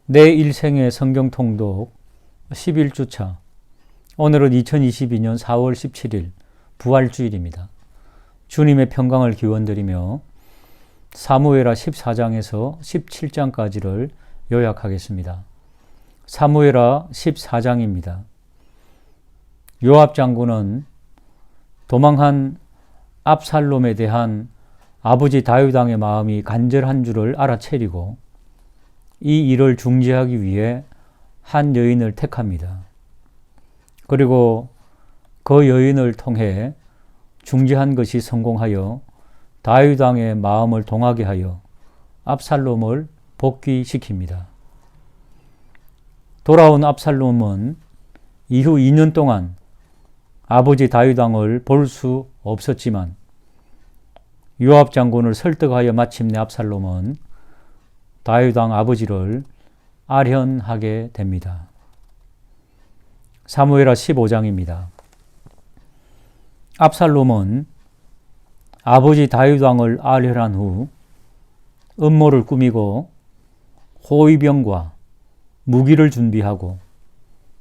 내 일생의 성경 통독 11주차. 오늘은 2022년 4월 17일 부활주일입니다. 주님의 평강을 기원드리며 사무엘하 14장에서 17장까지를 요약하겠습니다. 사무엘하 14장입니다. 요압 장군은 도망한 압살롬에 대한 아버지 다윗 왕의 마음이 간절한 줄을 알아채리고 이 일을 중지하기 위해 한 여인을 택합니다. 그리고 그 여인을 통해 중지한 것이 성공하여 다윗 왕의 마음을 동하게 하여 압살롬을 복귀시킵니다. 돌아온 압살롬은 이후 2년 동안 아버지 다윗 왕을 볼 수 없었지만 요압 장군을 설득하여 마침내 압살롬은 다윗 왕 아버지를 아련하게 됩니다. 사무엘하 15장입니다. 압살롬은 아버지 다윗 왕을 아련한 후 음모를 꾸미고 호위병과 무기를 준비하고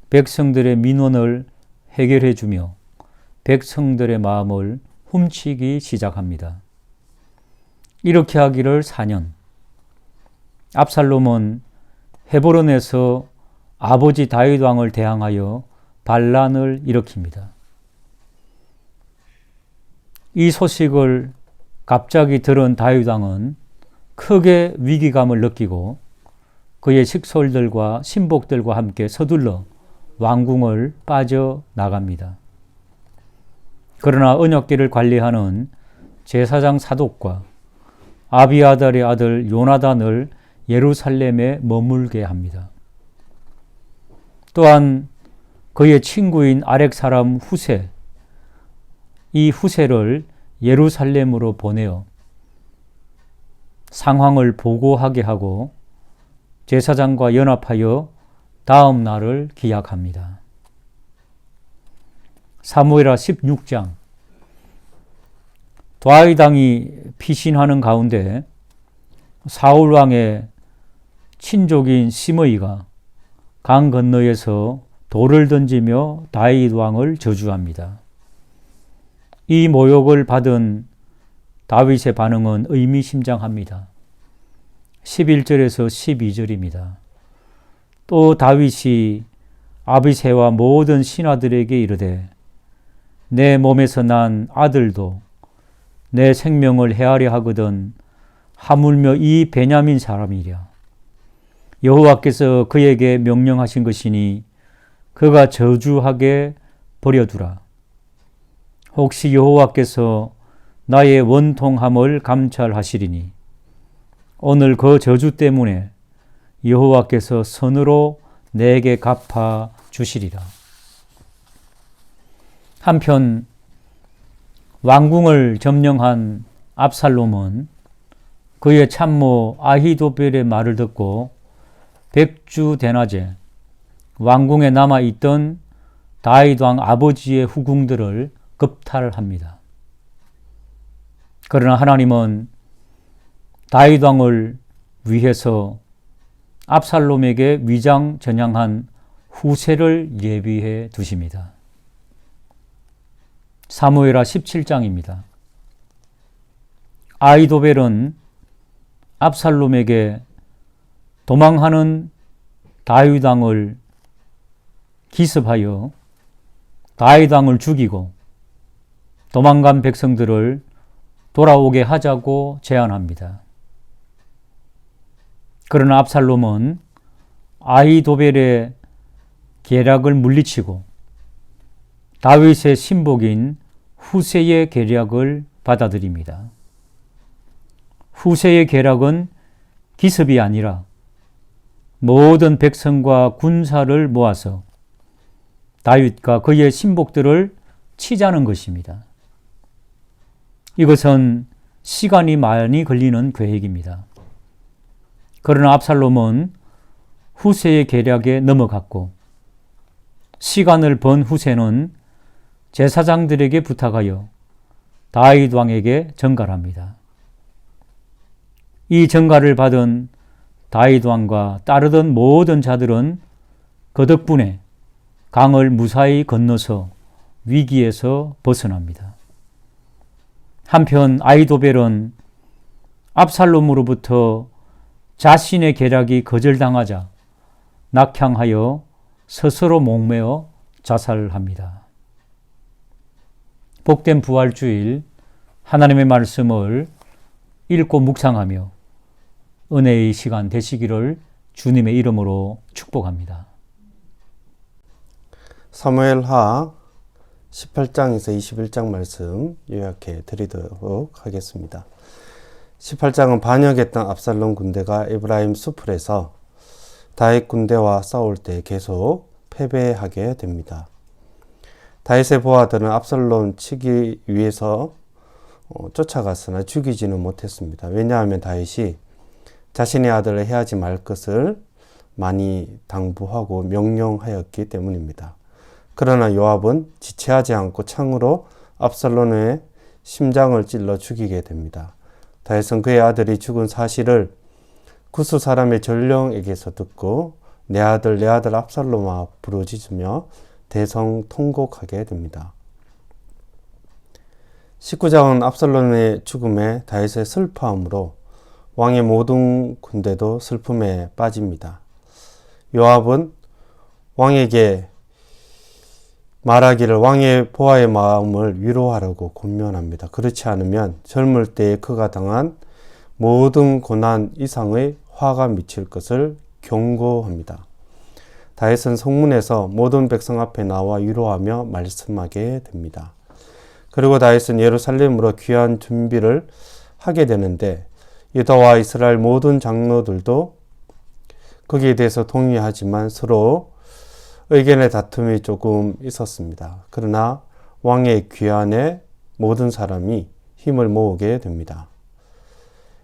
백성들의 민원을 해결해 주며 백성들의 마음을 훔치기 시작합니다. 이렇게 하기를 4년. 압살롬은 헤브론에서 아버지 다윗 왕을 대항하여 반란을 일으킵니다. 이 소식을 갑자기 들은 다윗 왕은 크게 위기감을 느끼고 그의 식솔들과 신복들과 함께 서둘러 왕궁을 빠져나갑니다. 그러나 언약궤를 관리하는 제사장 사독과 아비아달의 아들 요나단을 예루살렘에 머물게 합니다. 또한 그의 친구인 아렉 사람 후세, 이 후세를 예루살렘으로 보내어 상황을 보고하게 하고 제사장과 연합하여 다음 날을 기약합니다. 사무엘하 16장. 다윗 왕이 피신하는 가운데 사울 왕의 친족인 시므이가 강 건너에서 돌을 던지며 다윗 왕을 저주합니다. 이 모욕을 받은 다윗의 반응은 의미심장합니다. 11절에서 12절입니다. 또 다윗이 아비새와 모든 신하들에게 이르되 내 몸에서 난 아들도 내 생명을 해하려 하거든 하물며 이 베냐민 사람이랴. 여호와께서 그에게 명령하신 것이니 그가 저주하게 버려두라. 혹시 여호와께서 나의 원통함을 감찰하시리니 오늘 그 저주 때문에 여호와께서 선으로 내게 갚아 주시리라. 한편 왕궁을 점령한 압살롬은 그의 참모 아히도벨의 말을 듣고 백주 대낮에 왕궁에 남아있던 다윗 왕 아버지의 후궁들을 급탈합니다. 그러나 하나님은 다윗 왕을 위해서 압살롬에게 위장 전향한 후세를 예비해 두십니다. 사무엘하 17장입니다. 아히도벨은 압살롬에게 도망하는 다윗 왕을 기습하여 다윗 왕을 죽이고 도망간 백성들을 돌아오게 하자고 제안합니다. 그러나 압살롬은 아히도벨의 계략을 물리치고 다윗의 신복인 후세의 계략을 받아들입니다. 후세의 계략은 기습이 아니라 모든 백성과 군사를 모아서 다윗과 그의 신복들을 치자는 것입니다. 이것은 시간이 많이 걸리는 계획입니다. 그러나 압살롬은 후세의 계략에 넘어갔고 시간을 번 후세는 제사장들에게 부탁하여 다윗 왕에게 전갈합니다. 이 전갈을 받은 다윗 왕과 따르던 모든 자들은 그 덕분에 강을 무사히 건너서 위기에서 벗어납니다. 한편 아히도벨은 압살롬으로부터 자신의 계략이 거절당하자 낙향하여 스스로 목매어 자살합니다. 복된 부활주일 하나님의 말씀을 읽고 묵상하며 은혜의 시간 되시기를 주님의 이름으로 축복합니다. 사무엘하 18장에서 21장 말씀 요약해 드리도록 하겠습니다. 18장은 반역했던 압살롬 군대가 에브라임 수풀에서 다윗 군대와 싸울 때 계속 패배하게 됩니다. 다윗의 부하들은 압살롬 치기 위해서 쫓아갔으나 죽이지는 못했습니다. 왜냐하면 다윗이 자신의 아들을 해하지 말 것을 많이 당부하고 명령하였기 때문입니다. 그러나 요압은 지체하지 않고 창으로 압살롬의 심장을 찔러 죽이게 됩니다. 다윗은 그의 아들이 죽은 사실을 구스 사람의 전령에게서 듣고 내 아들 압살롬아 부르짖으며 대성통곡하게 됩니다. 19장은 압살롬의 죽음에 다윗의 슬퍼함으로 왕의 모든 군대도 슬픔에 빠집니다. 요압은 왕에게 말하기를 왕의 보아의 마음을 위로하라고 권면합니다. 그렇지 않으면 젊을 때에 그가 당한 모든 고난 이상의 화가 미칠 것을 경고합니다. 다윗은 성문에서 모든 백성 앞에 나와 위로하며 말씀하게 됩니다. 그리고 다윗은 예루살렘으로 귀환 준비를 하게 되는데 유다와 이스라엘 모든 장로들도 거기에 대해서 동의하지만 서로 의견의 다툼이 조금 있었습니다. 그러나 왕의 귀환에 모든 사람이 힘을 모으게 됩니다.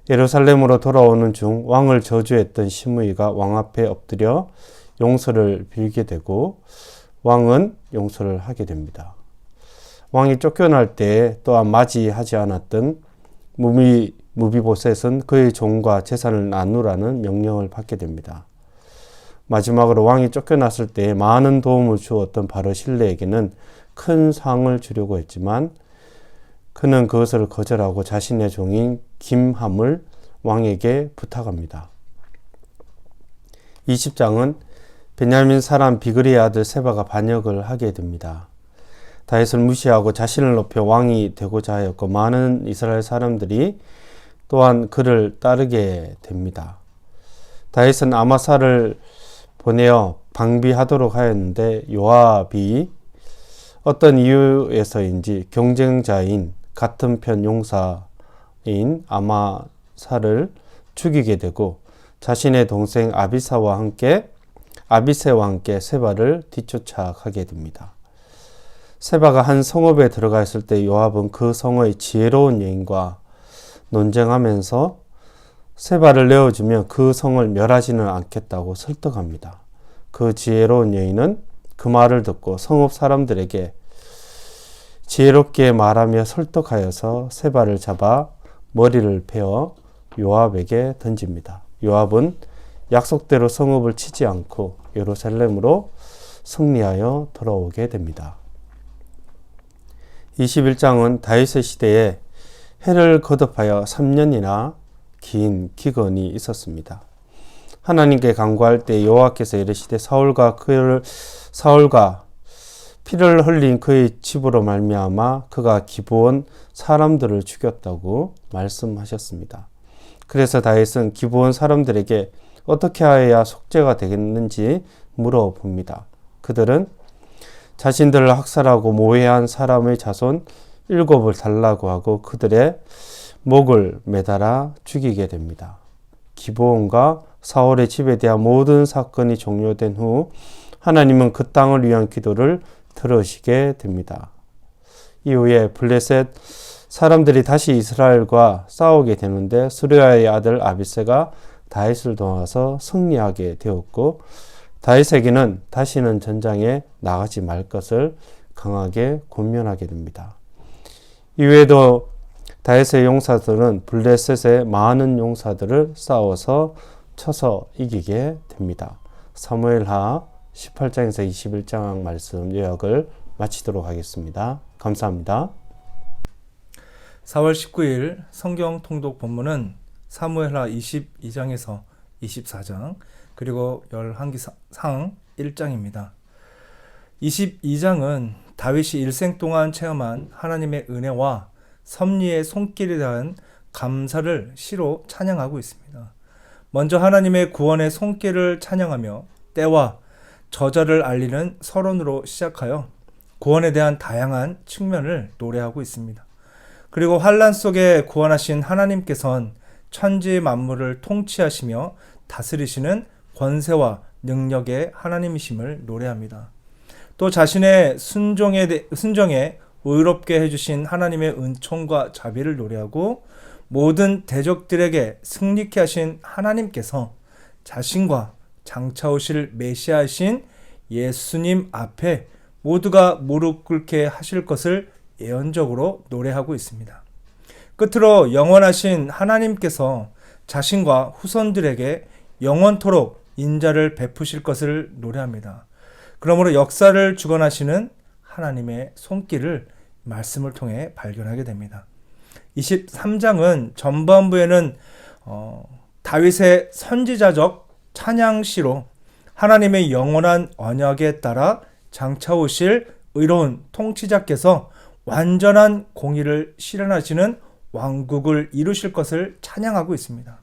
예루살렘으로 돌아오는 중 왕을 저주했던 시므이가 왕 앞에 엎드려 용서를 빌게 되고 왕은 용서를 하게 됩니다. 왕이 쫓겨날 때 또한 맞이하지 않았던 무비보셋은 그의 종과 재산을 나누라는 명령을 받게 됩니다. 마지막으로 왕이 쫓겨났을 때 많은 도움을 주었던 바르실레에게는 큰 상을 주려고 했지만 그는 그것을 거절하고 자신의 종인 김함을 왕에게 부탁합니다. 20장은 베냐민 사람 비그리의 아들 세바가 반역을 하게 됩니다. 다윗을 무시하고 자신을 높여 왕이 되고자 하였고 많은 이스라엘 사람들이 또한 그를 따르게 됩니다. 다윗은 아마사를 보내어 방비하도록 하였는데 요압이 어떤 이유에서인지 경쟁자인 같은 편 용사인 아마사를 죽이게 되고 자신의 동생 아비세와 함께 세바를 뒤쫓아가게 됩니다. 세바가 한 성읍에 들어가 있을 때 요압은 그 성의 지혜로운 여인과 논쟁하면서 세바를 내어주면 그 성을 멸하지는 않겠다고 설득합니다. 그 지혜로운 여인은 그 말을 듣고 성읍 사람들에게 지혜롭게 말하며 설득하여서 세바를 잡아 머리를 베어 요압에게 던집니다. 요압은 약속대로 성읍을 치지 않고 예루살렘으로 승리하여 돌아오게 됩니다. 21장은 다윗의 시대에 해를 거듭하여 3년이나 긴 기근이 있었습니다. 하나님께 간구할 때 여호와께서 이르시되 사울과 피를 흘린 그의 집으로 말미암아 그가 기브온 사람들을 죽였다고 말씀하셨습니다. 그래서 다윗은 기브온 사람들에게 어떻게 하여야 속죄가 되겠는지 물어봅니다. 그들은 자신들을 학살하고 모해한 사람의 자손 7을 달라고 하고 그들의 목을 매달아 죽이게 됩니다. 기브온과 사울의 집에 대한 모든 사건이 종료된 후 하나님은 그 땅을 위한 기도를 들으시게 됩니다. 이후에 블레셋 사람들이 다시 이스라엘과 싸우게 되는데 스루야의 아들 아비새가 다윗을 도와서 승리하게 되었고 다윗에게는 다시는 전장에 나가지 말 것을 강하게 권면하게 됩니다. 이외에도 다윗의 용사들은 블레셋의 많은 용사들을 싸워서 쳐서 이기게 됩니다. 사무엘하 18장에서 21장 말씀 요약을 마치도록 하겠습니다. 감사합니다. 4월 19일 성경 통독 본문은 사무엘하 22장에서 24장 그리고 열왕기상 1장입니다. 22장은 다윗이 일생 동안 체험한 하나님의 은혜와 섭리의 손길에 대한 감사를 시로 찬양하고 있습니다. 먼저 하나님의 구원의 손길을 찬양하며 때와 저절을 알리는 서론으로 시작하여 구원에 대한 다양한 측면을 노래하고 있습니다. 그리고 환난 속에 구원하신 하나님께서는 천지 만물을 통치하시며 다스리시는 권세와 능력의 하나님이심을 노래합니다. 또 자신의 순종에 의롭게 해주신 하나님의 은총과 자비를 노래하고 모든 대적들에게 승리케 하신 하나님께서 자신과 장차 오실 메시아이신 예수님 앞에 모두가 무릎 꿇게 하실 것을 예언적으로 노래하고 있습니다. 끝으로 영원하신 하나님께서 자신과 후손들에게 영원토록 인자를 베푸실 것을 노래합니다. 그러므로 역사를 주관하시는 하나님의 손길을 말씀을 통해 발견하게 됩니다. 23장은 전반부에는 다윗의 선지자적 찬양시로 하나님의 영원한 언약에 따라 장차 오실 의로운 통치자께서 완전한 공의를 실현하시는 왕국을 이루실 것을 찬양하고 있습니다.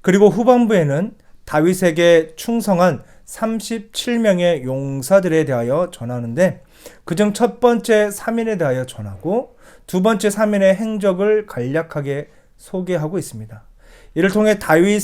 그리고 후반부에는 다윗에게 충성한 37명의 용사들에 대하여 전하는데 그중 첫 번째 3인에 대하여 전하고 두 번째 3인의 행적을 간략하게 소개하고 있습니다. 이를 통해 다윗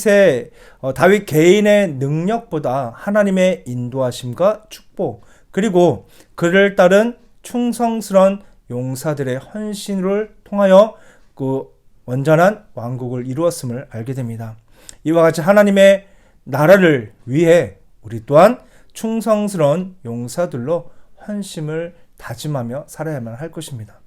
개인의 능력보다 하나님의 인도하심과 축복 그리고 그를 따른 충성스러운 용사들의 헌신을 통하여 그 완전한 왕국을 이루었음을 알게 됩니다. 이와 같이 하나님의 나라를 위해 우리 또한 충성스러운 용사들로 헌신을 다짐하며 살아야만 할 것입니다.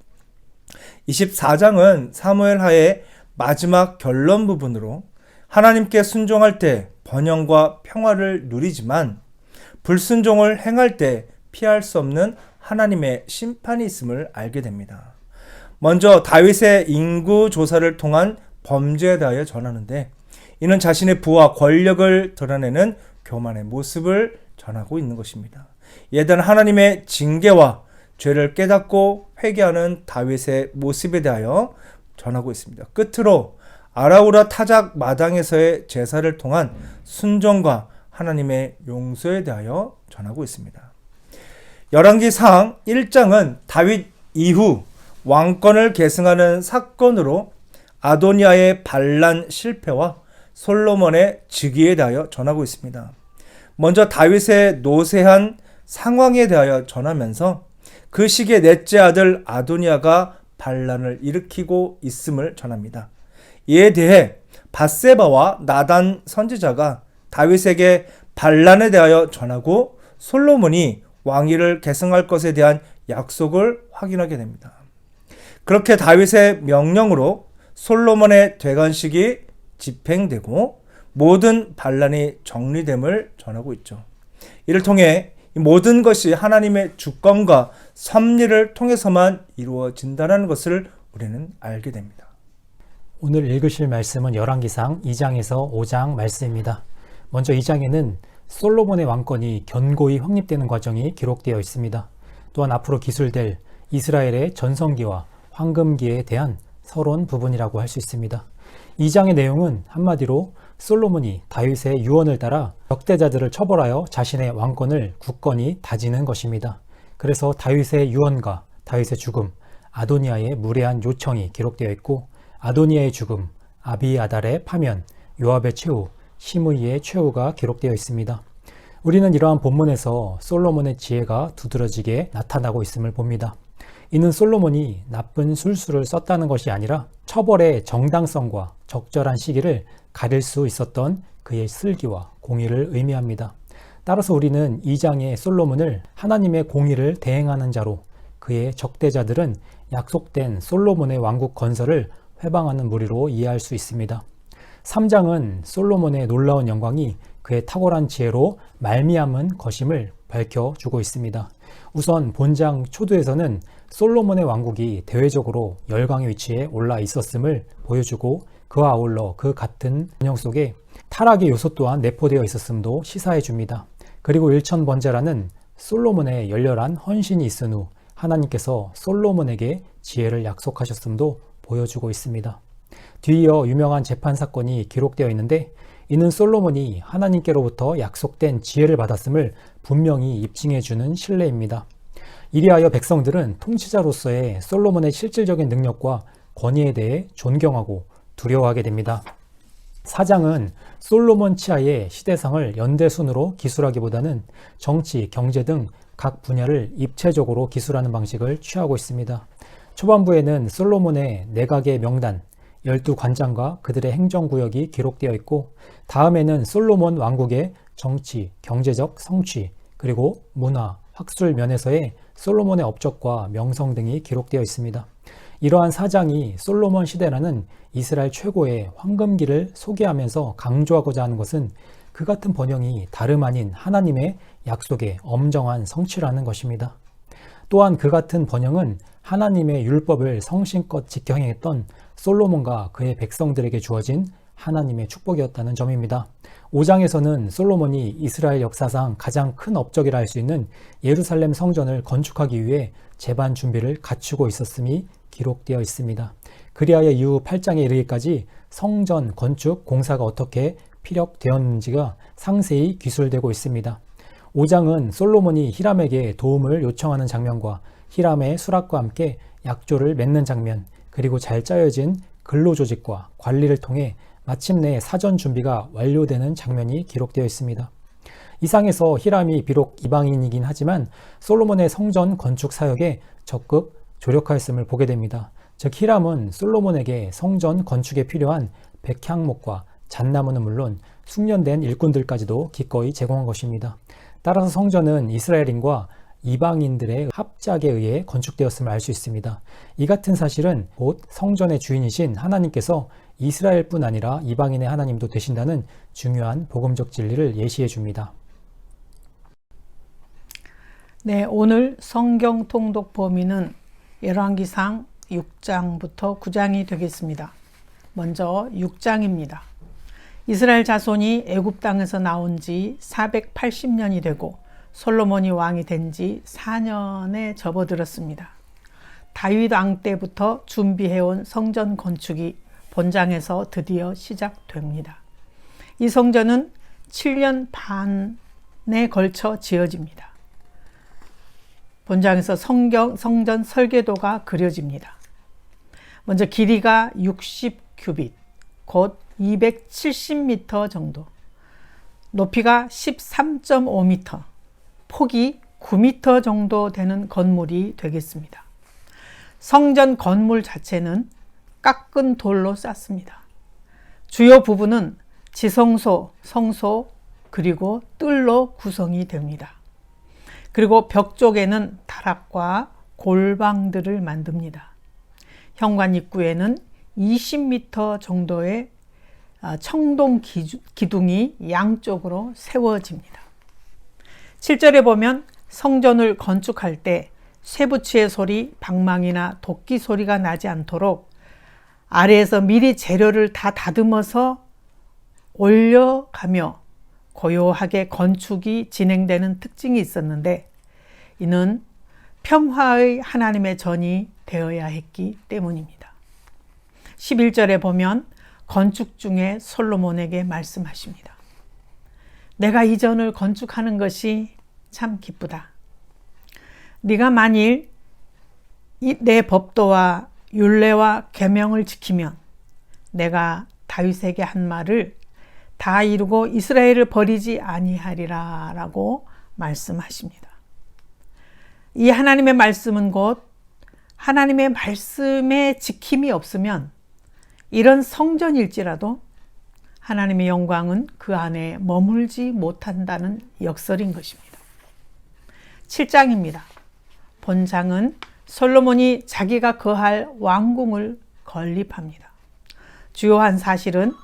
24장은 사무엘하의 마지막 결론 부분으로 하나님께 순종할 때 번영과 평화를 누리지만 불순종을 행할 때 피할 수 없는 하나님의 심판이 있음을 알게 됩니다. 먼저 다윗의 인구 조사를 통한 범죄에 대하여 전하는데 이는 자신의 부와 권력을 드러내는 교만의 모습을 전하고 있는 것입니다. 이에 대한 하나님의 징계와 죄를 깨닫고 회개하는 다윗의 모습에 대하여 전하고 있습니다. 끝으로 아라우라 타작 마당에서의 제사를 통한 순종과 하나님의 용서에 대하여 전하고 있습니다. 열왕기상 1장은 다윗 이후 왕권을 계승하는 사건으로 아도니아의 반란 실패와 솔로몬의 즉위에 대하여 전하고 있습니다. 먼저 다윗의 노쇠한 상황에 대하여 전하면서 그 시기에 넷째 아들 아도니아가 반란을 일으키고 있음을 전합니다. 이에 대해 밧세바와 나단 선지자가 다윗에게 반란에 대하여 전하고 솔로몬이 왕위를 계승할 것에 대한 약속을 확인하게 됩니다. 그렇게 다윗의 명령으로 솔로몬의 퇴관식이 집행되고 모든 반란이 정리됨을 전하고 있죠. 이를 통해 모든 것이 하나님의 주권과 섭리를 통해서만 이루어진다는 것을 우리는 알게 됩니다. 오늘 읽으실 말씀은 열왕기상 2장에서 5장 말씀입니다. 먼저 2장에는 솔로몬의 왕권이 견고히 확립되는 과정이 기록되어 있습니다. 또한 앞으로 기술될 이스라엘의 전성기와 황금기에 대한 서론 부분이라고 할 수 있습니다. 2장의 내용은 한마디로 솔로몬이 다윗의 유언을 따라 적대자들을 처벌하여 자신의 왕권을 굳건히 다지는 것입니다. 그래서 다윗의 유언과 다윗의 죽음, 아도니아의 무례한 요청이 기록되어 있고 아도니아의 죽음, 아비아달의 파면, 요압의 최후, 시므이의 최후가 기록되어 있습니다. 우리는 이러한 본문에서 솔로몬의 지혜가 두드러지게 나타나고 있음을 봅니다. 이는 솔로몬이 나쁜 술수를 썼다는 것이 아니라 처벌의 정당성과 적절한 시기를 가릴 수 있었던 그의 슬기와 공의를 의미합니다. 따라서 우리는 2장의 솔로몬을 하나님의 공의를 대행하는 자로, 그의 적대자들은 약속된 솔로몬의 왕국 건설을 회방하는 무리로 이해할 수 있습니다. 3장은 솔로몬의 놀라운 영광이 그의 탁월한 지혜로 말미암은 것임을 밝혀주고 있습니다. 우선 본장 초두에서는 솔로몬의 왕국이 대외적으로 열강의 위치에 올라 있었음을 보여주고, 그와 아울러 그 같은 번영 속에 타락의 요소 또한 내포되어 있었음도 시사해 줍니다. 그리고 일천번제라는 솔로몬의 열렬한 헌신이 있은 후 하나님께서 솔로몬에게 지혜를 약속하셨음도 보여주고 있습니다. 뒤이어 유명한 재판 사건이 기록되어 있는데, 이는 솔로몬이 하나님께로부터 약속된 지혜를 받았음을 분명히 입증해 주는 신뢰입니다. 이리하여 백성들은 통치자로서의 솔로몬의 실질적인 능력과 권위에 대해 존경하고 두려워하게 됩니다. 4장은 솔로몬 치하의 시대상을 연대순으로 기술하기보다는 정치, 경제 등 각 분야를 입체적으로 기술하는 방식을 취하고 있습니다. 초반부에는 솔로몬의 내각의 명단, 12관장과 그들의 행정구역이 기록되어 있고, 다음에는 솔로몬 왕국의 정치, 경제적 성취, 그리고 문화, 학술 면에서의 솔로몬의 업적과 명성 등이 기록되어 있습니다. 이러한 4장이 솔로몬 시대라는 이스라엘 최고의 황금기를 소개하면서 강조하고자 하는 것은 그 같은 번영이 다름 아닌 하나님의 약속의 엄정한 성취라는 것입니다. 또한 그 같은 번영은 하나님의 율법을 성심껏 지켜 행했던 솔로몬과 그의 백성들에게 주어진 하나님의 축복이었다는 점입니다. 5장에서는 솔로몬이 이스라엘 역사상 가장 큰 업적이라 할 수 있는 예루살렘 성전을 건축하기 위해 재반 준비를 갖추고 있었음이 기록되어 있습니다. 그리하여 이후 8장에 이르기까지 성전 건축 공사가 어떻게 피력되었는지가 상세히 기술되고 있습니다. 5장은 솔로몬이 히람에게 도움을 요청하는 장면과 히람의 수락과 함께 약조를 맺는 장면, 그리고 잘 짜여진 근로조직과 관리를 통해 마침내 사전 준비가 완료되는 장면이 기록되어 있습니다. 이상에서 히람이 비록 이방인이긴 하지만 솔로몬의 성전 건축 사역에 적극 조력하였음을 보게 됩니다. 즉 히람은 솔로몬에게 성전 건축에 필요한 백향목과 잣나무는 물론 숙련된 일꾼들까지도 기꺼이 제공한 것입니다. 따라서 성전은 이스라엘인과 이방인들의 합작에 의해 건축되었음을 알 수 있습니다. 이 같은 사실은 곧 성전의 주인이신 하나님께서 이스라엘뿐 아니라 이방인의 하나님도 되신다는 중요한 복음적 진리를 예시해 줍니다. 네, 오늘 성경 통독 범위는 열왕기상 6장부터 9장이 되겠습니다. 먼저 6장입니다. 이스라엘 자손이 애굽 땅에서 나온 지 480년이 되고 솔로몬이 왕이 된 지 4년에 접어들었습니다. 다윗 왕 때부터 준비해온 성전 건축이 본장에서 드디어 시작됩니다. 이 성전은 7년 반에 걸쳐 지어집니다. 본장에서 성전 설계도가 그려집니다. 먼저 길이가 60규빗, 곧 270m 정도, 높이가 13.5m, 폭이 9m 정도 되는 건물이 되겠습니다. 성전 건물 자체는 깎은 돌로 쌓습니다. 주요 부분은 지성소, 성소, 그리고 뜰로 구성이 됩니다. 그리고 벽 쪽에는 다락과 골방들을 만듭니다. 현관 입구에는 20m 정도의 청동 기둥이 양쪽으로 세워집니다. 7절에 보면 성전을 건축할 때 쇠붙이의 소리, 방망이나 도끼 소리가 나지 않도록 아래에서 미리 재료를 다 다듬어서 올려가며 고요하게 건축이 진행되는 특징이 있었는데, 이는 평화의 하나님의 전이 되어야 했기 때문입니다. 11절에 보면 건축 중에 솔로몬에게 말씀하십니다. 내가 이 전을 건축하는 것이 참 기쁘다. 네가 만일 내 법도와 율례와 계명을 지키면 내가 다윗에게 한 말을 다 이루고 이스라엘을 버리지 아니하리라 라고 말씀하십니다. 이 하나님의 말씀은 곧 하나님의 말씀에 지킴이 없으면 이런 성전일지라도 하나님의 영광은 그 안에 머물지 못한다는 역설인 것입니다. 7장입니다. 본장은 솔로몬이 자기가 거할 왕궁을 건립합니다. 주요한 사실은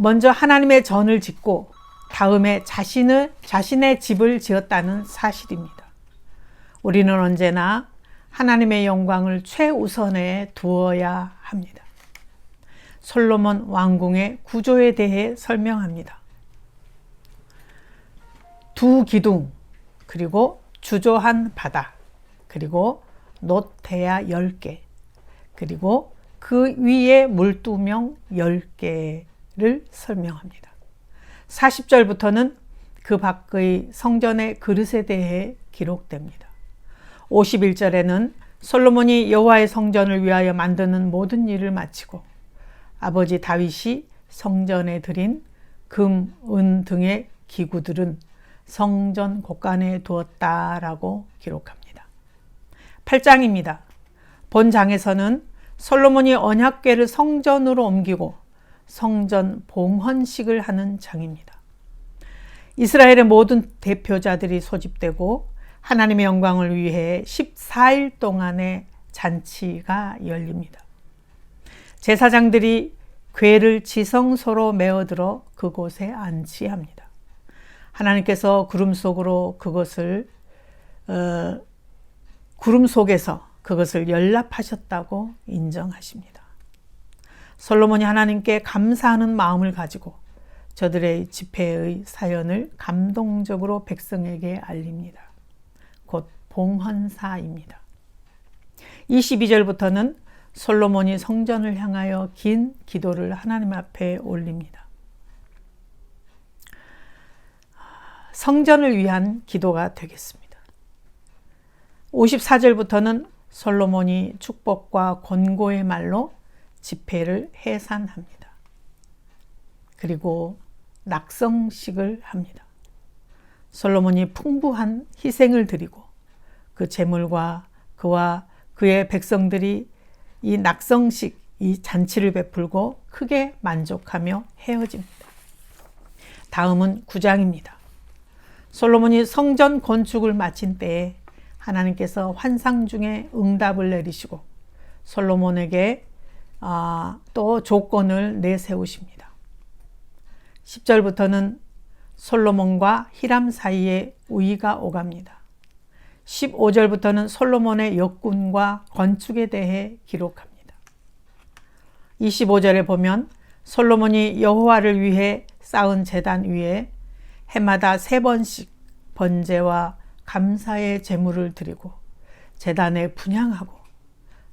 먼저 하나님의 전을 짓고 다음에 자신의 집을 지었다는 사실입니다. 우리는 언제나 하나님의 영광을 최우선에 두어야 합니다. 솔로몬 왕궁의 구조에 대해 설명합니다. 두 기둥, 그리고 주저한 바닥, 그리고 노태야 10개, 그리고 그 위에 물두명 10개를 설명합니다. 40절부터는 그 밖의 성전의 그릇에 대해 기록됩니다. 51절에는 솔로몬이 여호와의 성전을 위하여 만드는 모든 일을 마치고 아버지 다윗이 성전에 드린 금, 은 등의 기구들은 성전 곳간에 두었다라고 기록합니다. 8장입니다. 본 장에서는 솔로몬이 언약궤를 성전으로 옮기고 성전 봉헌식을 하는 장입니다. 이스라엘의 모든 대표자들이 소집되고 하나님의 영광을 위해 14일 동안의 잔치가 열립니다. 제사장들이 궤를 지성소로 메어들어 그곳에 안치합니다. 하나님께서 구름 속에서 그것을 연락하셨다고 인정하십니다. 솔로몬이 하나님께 감사하는 마음을 가지고 저들의 집회의 사연을 감동적으로 백성에게 알립니다. 곧 봉헌사입니다. 22절부터는 솔로몬이 성전을 향하여 긴 기도를 하나님 앞에 올립니다. 성전을 위한 기도가 되겠습니다. 54절부터는 솔로몬이 축복과 권고의 말로 집회를 해산합니다. 그리고 낙성식을 합니다. 솔로몬이 풍부한 희생을 드리고 그 제물과 그와 그의 백성들이 이 낙성식, 이 잔치를 베풀고 크게 만족하며 헤어집니다. 다음은 9장입니다. 솔로몬이 성전 건축을 마친 때에 하나님께서 환상 중에 응답을 내리시고 솔로몬에게 또 조건을 내세우십니다. 10절부터는 솔로몬과 히람 사이에 우위가 오갑니다. 15절부터는 솔로몬의 역군과 건축에 대해 기록합니다. 25절에 보면 솔로몬이 여호와를 위해 쌓은 제단 위에 해마다 3번씩 번제와 감사의 제물을 드리고 제단에 분향하고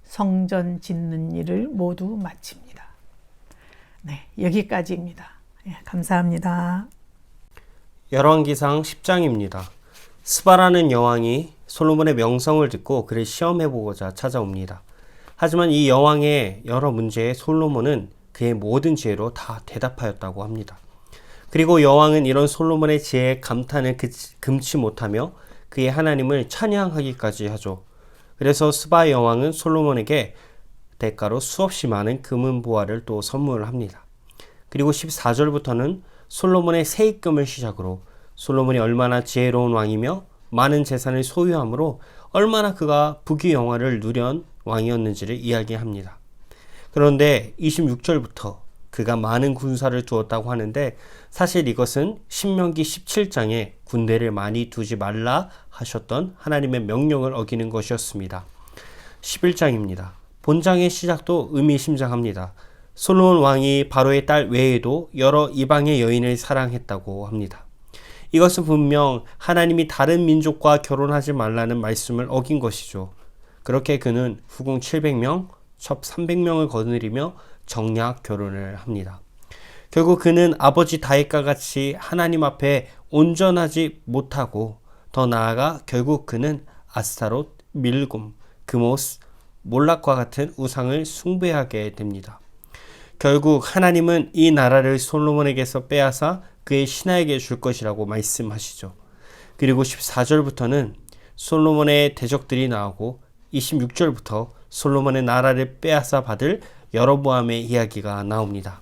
성전 짓는 일을 모두 마칩니다. 네, 여기까지입니다. 감사합니다. 열왕기상 10장입니다. 스바라는 여왕이 솔로몬의 명성을 듣고 그를 시험해보고자 찾아옵니다. 하지만 이 여왕의 여러 문제에 솔로몬은 그의 모든 지혜로 다 대답하였다고 합니다. 그리고 여왕은 이런 솔로몬의 지혜에 감탄을 금치 못하며 그의 하나님을 찬양하기까지 하죠. 그래서 스바 여왕은 솔로몬에게 대가로 수없이 많은 금은 보화를 또 선물합니다. 그리고 14절부터는 솔로몬의 세입금을 시작으로 솔로몬이 얼마나 지혜로운 왕이며 많은 재산을 소유함으로 얼마나 그가 부귀영화를 누린 왕이었는지를 이야기합니다. 그런데 26절부터 그가 많은 군사를 두었다고 하는데 사실 이것은 신명기 17장에 군대를 많이 두지 말라 하셨던 하나님의 명령을 어기는 것이었습니다. 11장입니다. 본장의 시작도 의미심장합니다. 솔로몬 왕이 바로의 딸 외에도 여러 이방의 여인을 사랑했다고 합니다. 이것은 분명 하나님이 다른 민족과 결혼하지 말라는 말씀을 어긴 것이죠. 그렇게 그는 후궁 700명, 첩 300명을 거느리며 정략 결혼을 합니다. 결국 그는 아버지 다윗과 같이 하나님 앞에 온전하지 못하고 더 나아가 결국 그는 아스타롯, 밀곰, 그모스, 몰락과 같은 우상을 숭배하게 됩니다. 결국 하나님은 이 나라를 솔로몬에게서 빼앗아 그의 신하에게 줄 것이라고 말씀하시죠. 그리고 14절부터는 솔로몬의 대적들이 나오고 26절부터 솔로몬의 나라를 빼앗아 받을 여로보암의 이야기가 나옵니다.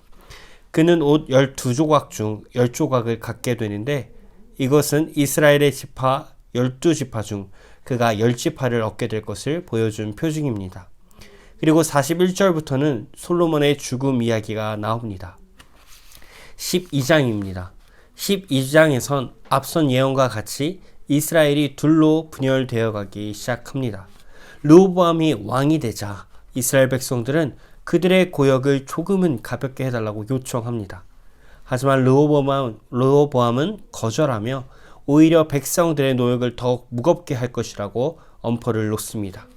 그는 옷 12조각 중 10조각을 갖게 되는데 이것은 이스라엘의 지파 12지파 중 그가 10지파를 얻게 될 것을 보여준 표징입니다. 그리고 41절부터는 솔로몬의 죽음 이야기가 나옵니다. 12장입니다. 12장에선 앞선 예언과 같이 이스라엘이 둘로 분열되어 가기 시작합니다. 르호보암이 왕이 되자 이스라엘 백성들은 그들의 고역을 조금은 가볍게 해달라고 요청합니다. 하지만 르호보암은 거절하며 오히려 백성들의 노역을 더욱 무겁게 할 것이라고 엄포를 놓습니다.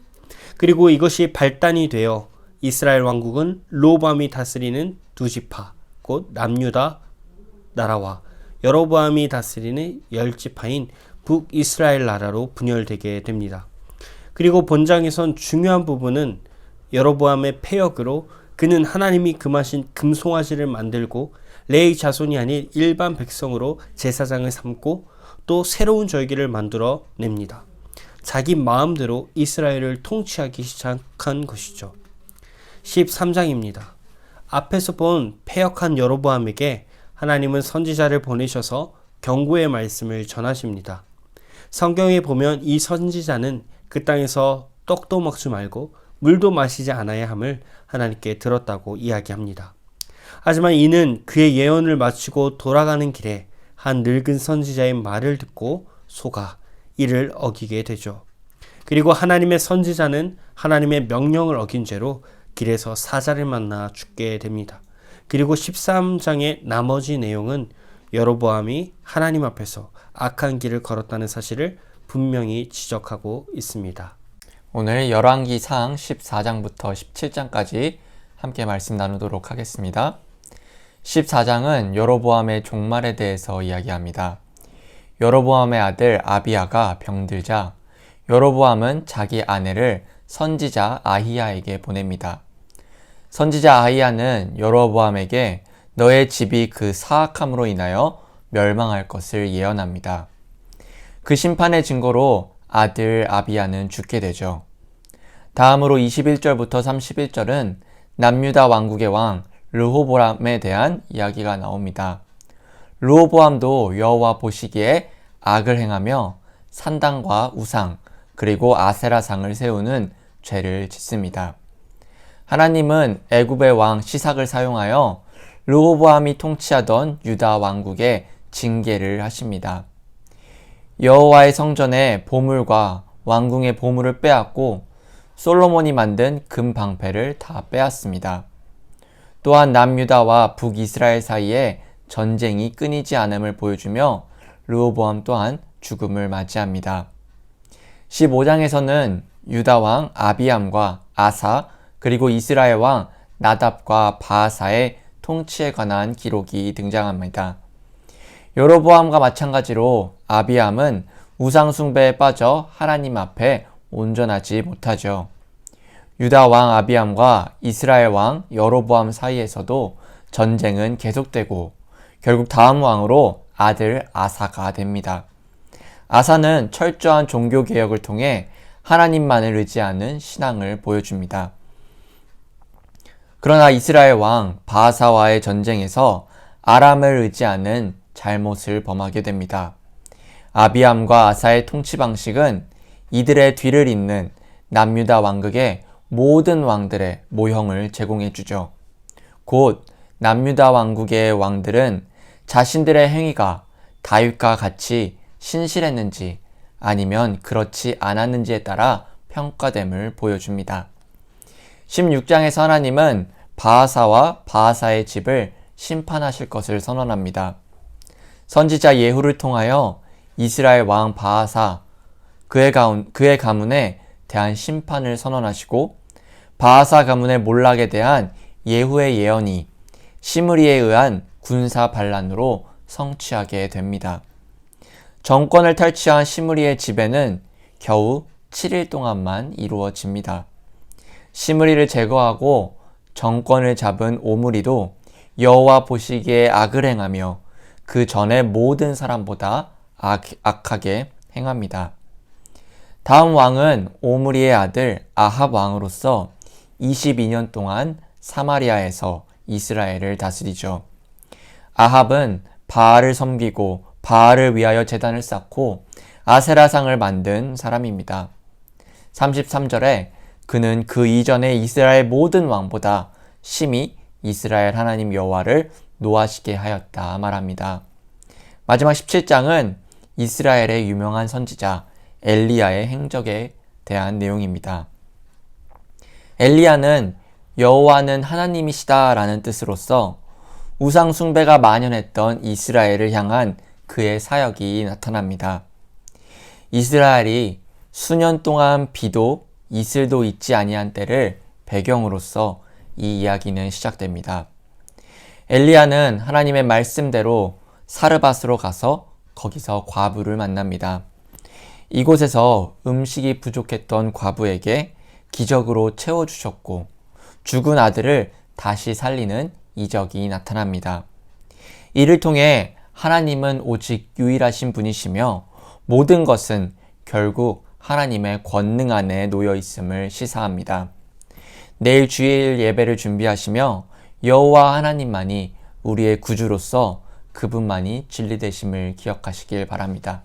그리고 이것이 발단이 되어 이스라엘 왕국은 르호보암이 다스리는 두 지파, 곧 남유다 나라와 여로보암이 다스리는 10지파인 북이스라엘 나라로 분열되게 됩니다. 그리고 본장에선 중요한 부분은 여로보암의 패역으로 그는 하나님이 금하신 금송아지를 만들고 레위 자손이 아닌 일반 백성으로 제사장을 삼고 또 새로운 절기를 만들어 냅니다. 자기 마음대로 이스라엘을 통치하기 시작한 것이죠. 13장입니다. 앞에서 본 패역한 여로보암에게 하나님은 선지자를 보내셔서 경고의 말씀을 전하십니다. 성경에 보면 이 선지자는 그 땅에서 떡도 먹지 말고 물도 마시지 않아야 함을 하나님께 들었다고 이야기합니다. 하지만 이는 그의 예언을 마치고 돌아가는 길에 한 늙은 선지자의 말을 듣고 속아 이를 어기게 되죠. 그리고 하나님의 선지자는 하나님의 명령을 어긴 죄로 길에서 사자를 만나 죽게 됩니다. 그리고 13장의 나머지 내용은 여로보암이 하나님 앞에서 악한 길을 걸었다는 사실을 분명히 지적하고 있습니다. 오늘 열왕기상 14장부터 17장까지 함께 말씀 나누도록 하겠습니다. 14장은 여로보암의 종말에 대해서 이야기합니다. 여로보암의 아들 아비야가 병들자 여로보암은 자기 아내를 선지자 아히야에게 보냅니다. 선지자 아히야는 여로보암에게 너의 집이 그 사악함으로 인하여 멸망할 것을 예언합니다. 그 심판의 증거로 아들 아비야는 죽게 되죠. 다음으로 21절부터 31절은 남유다 왕국의 왕 르호보암에 대한 이야기가 나옵니다. 르호보암도 여호와 보시기에 악을 행하며 산당과 우상 그리고 아세라상을 세우는 죄를 짓습니다. 하나님은 애굽의 왕 시삭을 사용하여 르호보암이 통치하던 유다 왕국에 징계를 하십니다. 여호와의 성전에 보물과 왕궁의 보물을 빼앗고 솔로몬이 만든 금 방패를 다 빼앗습니다. 또한 남유다와 북이스라엘 사이에 전쟁이 끊이지 않음을 보여주며 르호보암 또한 죽음을 맞이합니다. 15장에서는 유다 왕 아비암과 아사 그리고 이스라엘 왕 나답과 바아사의 통치에 관한 기록이 등장합니다. 여로보암과 마찬가지로 아비암은 우상 숭배에 빠져 하나님 앞에 온전하지 못하죠. 유다 왕 아비암과 이스라엘 왕 여로보암 사이에서도 전쟁은 계속되고 결국 다음 왕으로 아들 아사가 됩니다. 아사는 철저한 종교개혁을 통해 하나님만을 의지하는 신앙을 보여줍니다. 그러나 이스라엘 왕 바아사와의 전쟁에서 아람을 의지하는 잘못을 범하게 됩니다. 아비암과 아사의 통치 방식은 이들의 뒤를 잇는 남유다 왕국의 모든 왕들의 모형을 제공해 주죠. 곧 남유다 왕국의 왕들은 자신들의 행위가 다윗과 같이 신실했는지 아니면 그렇지 않았는지에 따라 평가됨을 보여줍니다. 16장에서 하나님은 바아사와 바아사의 집을 심판하실 것을 선언합니다. 선지자 예후를 통하여 이스라엘 왕 바아사, 그의 가문에 대한 심판을 선언하시고 바아사 가문의 몰락에 대한 예후의 예언이 시므리에 의한 군사 반란으로 성취하게 됩니다. 정권을 탈취한 시므리의 지배는 겨우 7일 동안만 이루어집니다. 시므리를 제거하고 정권을 잡은 오므리도 여호와 보시기에 악을 행하며 그 전에 모든 사람보다 악하게 행합니다. 다음 왕은 오므리의 아들 아합 왕으로서 22년 동안 사마리아에서 이스라엘을 다스리죠. 아합은 바알을 섬기고 바알을 위하여 제단을 쌓고 아세라상을 만든 사람입니다. 33절에 그는 그 이전에 이스라엘 모든 왕보다 심히 이스라엘 하나님 여호와를 노하시게 하였다 말합니다. 마지막 17장은 이스라엘의 유명한 선지자 엘리야의 행적에 대한 내용입니다. 엘리야는 여호와는 하나님이시다 라는 뜻으로서 우상 숭배가 만연했던 이스라엘을 향한 그의 사역이 나타납니다. 이스라엘이 수년 동안 비도 이슬도 있지 아니한 때를 배경으로서 이 이야기는 시작됩니다. 엘리야는 하나님의 말씀대로 사르밧으로 가서 거기서 과부를 만납니다. 이곳에서 음식이 부족했던 과부에게 기적으로 채워주셨고 죽은 아들을 다시 살리는 이적이 나타납니다. 이를 통해 하나님은 오직 유일하신 분이시며 모든 것은 결국 하나님의 권능 안에 놓여 있음을 시사합니다. 내일 주일 예배를 준비하시며 여호와 하나님만이 우리의 구주로서 그분만이 진리 되심을 기억하시길 바랍니다.